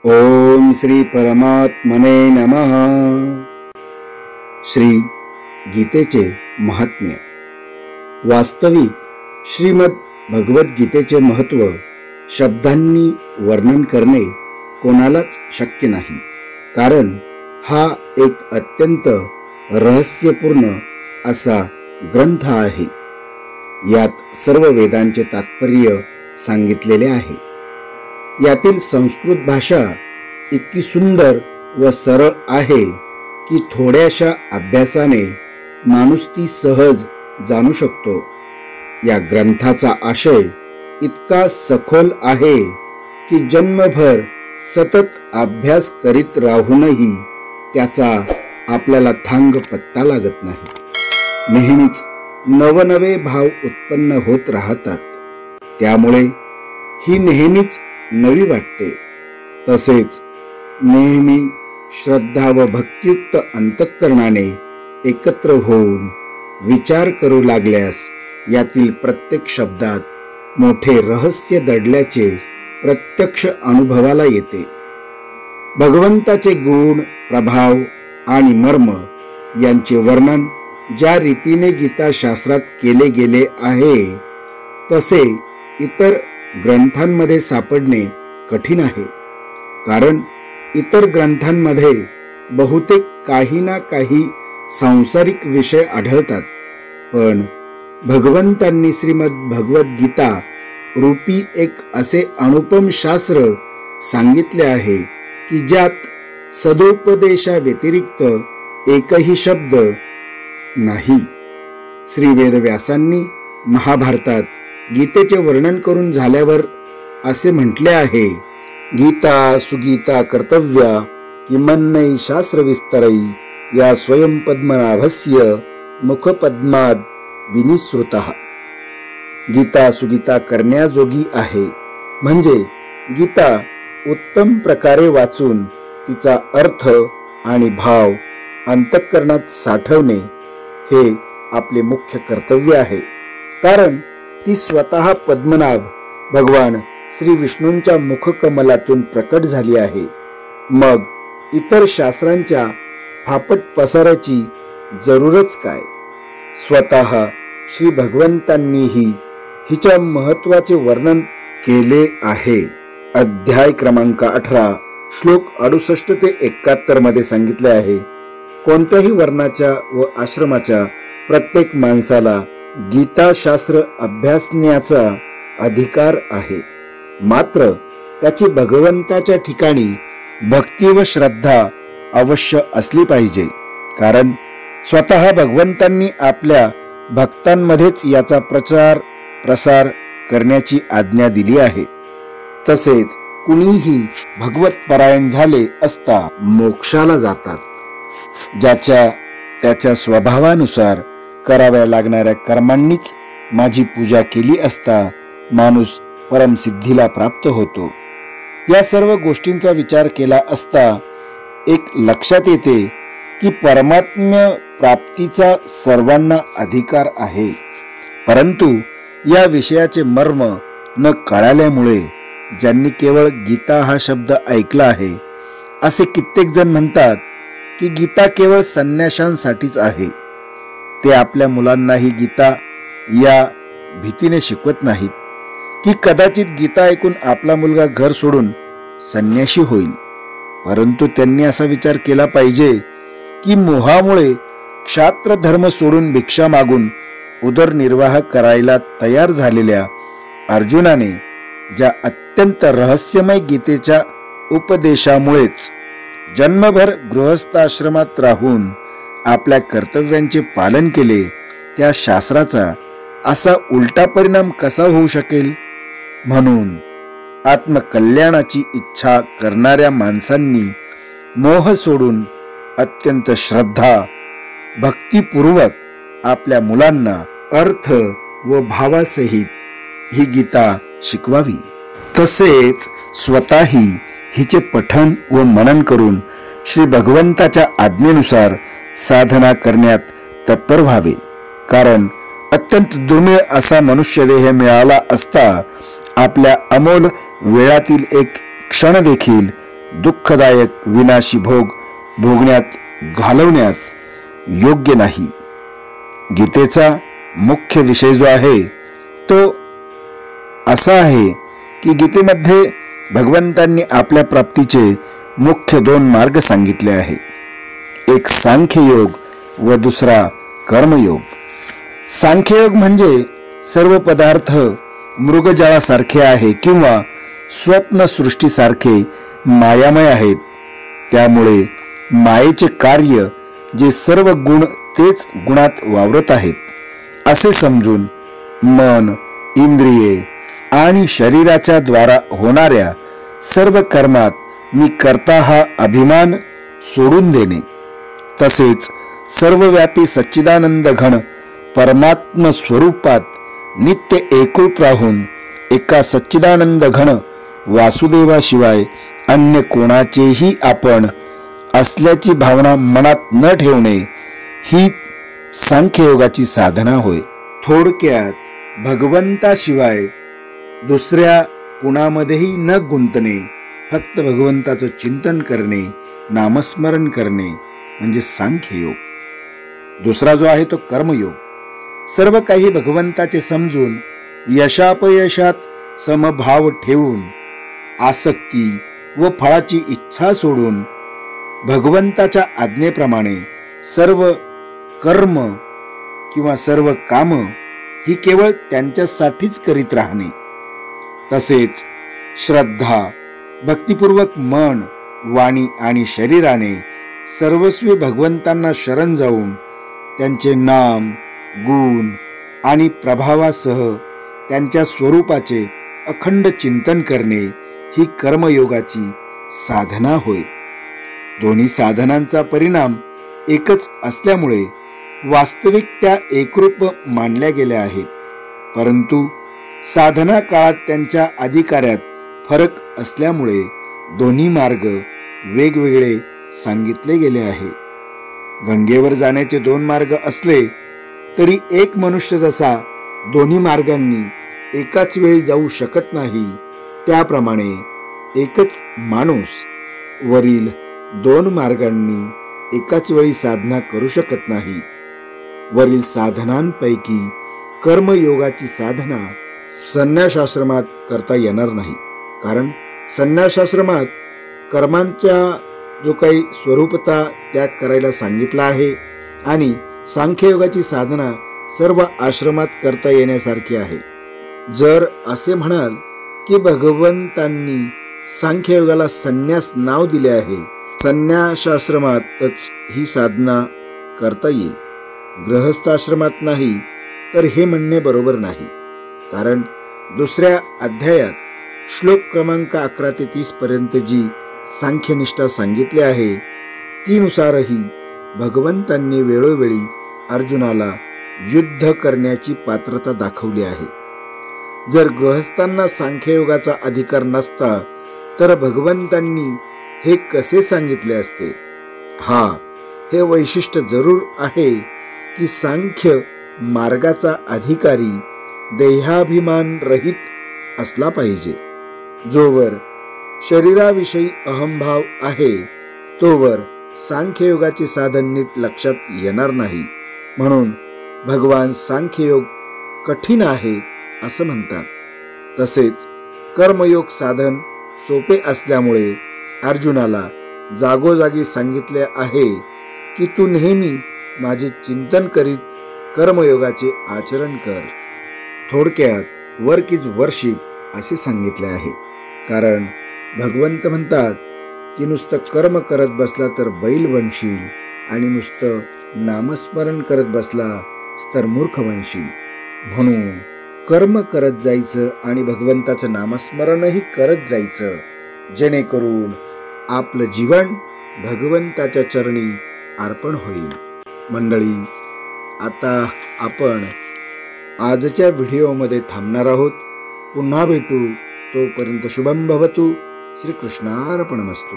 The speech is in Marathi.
ओम श्री परमात्मने नमः। श्री गीतेचे महात्म्य। वास्तविक श्रीमद भगवद्गीतेचे महत्त्व शब्दांनी वर्णन करणे कोणालाच शक्य नाही, कारण हा एक अत्यंत रहस्यपूर्ण असा ग्रंथ आहे। यात सर्व वेदांचे तात्पर्य सांगितलेले आहे। यातील संस्कृत भाषा इतकी सुंदर व सरळ आहे की थोड्याशा अभ्यासाने माणूस ती सहज जाणू शकतो। या ग्रंथाचा आशय इतका सखोल आहे की जन्मभर सतत अभ्यास करीत राहूनही त्याचा आपल्याला थांग पत्ता लागत नाही। नेहमीच नवनवे भाव उत्पन्न होत राहतात, त्यामुळे ही नेहमीच नवी वाटते। तसेच नेहमी श्रद्धा व भक्तियुक्त अंतःकरणाने एकत्र होऊन विचार करू लागल्यास यातील प्रत्येक शब्दात मोठे रहस्य दडल्याचे प्रत्यक्ष अनुभवाला येते। भगवंताचे गुण, प्रभाव आणि मर्म यांचे वर्णन ज्या रीतीने गीता शास्त्रात केले गेले आहे तसे इतर ग्रंथांमध्ये सापडणे कठीण आहे, कारण इतर ग्रंथांमध्ये बहुतेक काही ना काही सांसारिक विषय आढळतात, पण भगवंतांनी श्रीमद भगवद्गीता रूपी एक असे अनुपम शास्त्र सांगितले आहे की ज्यात सदोपदेशा व्यतिरिक्त एकही शब्द नाही। श्री वेदव्यासांनी महाभारतात गीतेचे वर्णन करून झाल्यावर असे म्हटले आहे, गीता सुगीता कर्तव्या किमन्नै शास्त्र विस्तरै या स्वयं पद्मनाभस्य मुखपद्माद विनिसृतः। गीता सुगीता करण्याजोगी आहे, म्हणजे गीता उत्तम प्रकारे वाचून तिचा अर्थ आणि भाव अंतःकरणात साठवणे हे आपले मुख्य कर्तव्य आहे, कारण ती स्वतः पद्मनाभ भगवान श्री विष्णूंच्या मुखकमलातून प्रकट झाली आहे। मग इतर शास्त्रांच्या फापट पसाराची जरूरच काय? स्वतः श्री भगवंतांनीही हिच्या महत्वाचे वर्णन केले आहे। अध्याय क्रमांक 18 श्लोक 68 ते 71 मध्ये सांगितले आहे, कोणत्याही वर्णाच्या व आश्रमाच्या प्रत्येक माणसाला गीता शास्त्र अभ्यासण्याचा अधिकार आहे, मात्र त्याची भगवंताच्या ठिकाणी भक्ती व श्रद्धा अवश्य असली पाहिजे, कारण स्वतः भगवंतांनी आपल्या भक्तांमध्येच याचा प्रचार प्रसार करण्याची आज्ञा दिली आहे। तसेच कुणीही भगवत परायण झाले असता मोक्षाला जातात। ज्याच्या त्याच्या स्वभावानुसार कराव्या लागणाऱ्या कर्मांनीच माझी पूजा केली असता माणूस परमसिद्धीला प्राप्त होतो। या सर्व गोष्टींचा विचार केला असता एक लक्षात येते की परमात्म्य प्राप्तीचा सर्वांना अधिकार आहे, परंतु या विषयाचे मर्म न कळाल्यामुळे ज्यांनी केवळ गीता हा शब्द ऐकला आहे असे कित्येक जण म्हणतात की गीता केवळ संन्याशांसाठीच आहे। ते आपल्या मुलांनाही गीता या भीतीने शिकवत नाहीत की कदाचित गीता ऐकून आपला मुलगा घर सोडून संन्याशी होईल, परंतु त्यांनी असा विचार केला पाहिजे की मोहामुळे क्षात्र धर्म सोडून भिक्षा मागून उदरनिर्वाह करायला तयार झालेल्या अर्जुनाने ज्या अत्यंत रहस्यमय गीतेच्या उपदेशामुळेच जन्मभर गृहस्थाश्रमात राहून आपल्या कर्तव्यांचे पालन केले, त्या शास्त्राचा असा उलटा परिणाम कसा होऊ शकेल? म्हणून आत्मकल्याणाची इच्छा करणाऱ्या माणसांनी मोह सोडून अत्यंत श्रद्धा भक्तिपूर्वक आपल्या मुलांना अर्थ व भावासहित ही गीता शिकवावी। तसेच स्वतःही हिचे पठण व मनन करून श्री भगवंताच्या आज्ञेनुसार साधना करण्यात तत्पर व्हावे, कारण अत्यंत दुर्मिळ असा मनुष्यदेह मिळाला असता आपल्या अमोल वेळातील एक क्षण देखील दुःखदायक विनाशी भोग भोगण्यात घालवण्यात योग्य नाही. गीतेचा मुख्य विषय जो आहे तो असा आहे की गीतेमध्ये भगवंतांनी आपल्या प्राप्तीचे मुख्य 2 मार्ग सांगितले आहे. एक सांख्ययोग व दुसरा कर्मयोग. सांख्ययोग म्हणजे सर्व पदार्थ मृगजळासारखे आहे किंवा स्वप्नसृष्टीसारखे मायामय आहेत. त्यामुळे मायेचे कार्य जे सर्व गुण तेच गुणात वावरत आहेत असे समजून मन, इंद्रिये आणि शरीराच्या द्वारा होणाऱ्या सर्व कर्मात मी करता हा अभिमान सोडून देणे, तसेच सर्वव्यापी सच्चिदानंद घन परमात्म स्वरूपात नित्य एकरूप राहून एका सच्चिदानंद घन वासुदेवाशिवाय अन्य कोणाचेही आपण असल्याची भावना मनात न ठेवणे ही सांख्ययोगाची साधना होय. थोडक्यात भगवंताशिवाय दुसऱ्या कुणामध्येही न गुंतणे, फक्त भगवंताचं चिंतन करणे, नामस्मरण करणे म्हणजे सांख्ययोग. दुसरा जो आहे तो कर्मयोग. सर्व काही भगवंताचे समजून यशापयशात समभाव ठेवून आसक्ती व फळाची इच्छा सोडून भगवंताच्या आज्ञेप्रमाणे सर्व कर्म किंवा सर्व काम ही केवळ त्यांच्यासाठीच करीत राहणे. तसेच श्रद्धा, भक्तिपूर्वक मन, वाणी आणि शरीराने सर्वस्वी भगवंतांना शरण जाऊन त्यांचे नाम, गुण आणि प्रभावासह त्यांच्या स्वरूपाचे अखंड चिंतन करणे ही कर्मयोगाची साधना होय. दोन्ही साधनांचा परिणाम एकच असल्यामुळे वास्तविक त्या एकरूप मानल्या गेल्या आहेत, परंतु साधना काळात त्यांच्या अधिकाऱ्यात फरक असल्यामुळे दोन्ही मार्ग वेगवेगळे सांगितले गेले आहे. गंगेवर जाण्याचे 2 मार्ग असले तरी एक मनुष्य जसा दोन्ही मार्गांनी एकाच वेळी जाऊ शकत नाही, त्याप्रमाणे एकच माणूस वरील 2 मार्गांनी एकाच वेळी साधना करू शकत नाही. वरील साधनांपैकी कर्मयोगाची साधना संन्यासाश्रमात करता येणार नाही, कारण संन्यासाश्रमात कर्मांच्या जो काही स्वरूपता त्याग करायला सांगितला आहे आणि सांख्ययोगाची साधना सर्व आश्रमात करता येण्यासारखी आहे. जर असे म्हणाल की भगवंतांनी सांख्ययोगाला संन्यास नाव दिले आहे, संन्यासाश्रमातच ही साधना करता येईल, गृहस्थाश्रमात नाही, तर हे म्हणणे बरोबर नाही. कारण 2ऱ्या अध्यायात श्लोक क्रमांक 11 ते 30 पर्यंत जी सांख्यनिष्ठा सांगितली आहे तीनुसारही भगवंतांनी वेळोवेळी अर्जुनाला युद्ध करण्याची पात्रता दाखवली आहे. जर गृहस्थांना सांख्ययोगाचा अधिकार नसता तर भगवंतांनी हे कसे सांगितले असते? हे वैशिष्ट्य जरूर आहे की सांख्य मार्गाचा अधिकारी देहाभिमान रहित असला पाहिजे. जोवर शरीराविषयी अहंभाव आहे तोवर सांख्ययोगाचे साधन नीट लक्षात येणार नाही. म्हणून भगवान सांख्ययोग कठीण आहे असं म्हणतात. तसेच कर्मयोग साधन सोपे असल्यामुळे अर्जुनाला जागोजागी सांगितले आहे की तू नेहमी माझे चिंतन करीत कर्मयोगाचे आचरण कर. थोडक्यात वर्क इज वर्शिप असे सांगितले आहे, कारण भगवंत म्हणतात की नुसतं कर्म करत बसला तर बैल बनशील आणि नुसतं नामस्मरण करत बसला तर मूर्ख बनशील. म्हणून कर्म करत जायचं आणि भगवंताचं नामस्मरणही करत जायचं, जेणेकरून आपलं जीवन भगवंताच्या चरणी अर्पण होईल. मंडळी, आता आपण आजच्या व्हिडिओमध्ये थांबणार आहोत. पुन्हा भेटू. तोपर्यंत शुभम भवतु. श्रीकृष्णार्पणमस्तु.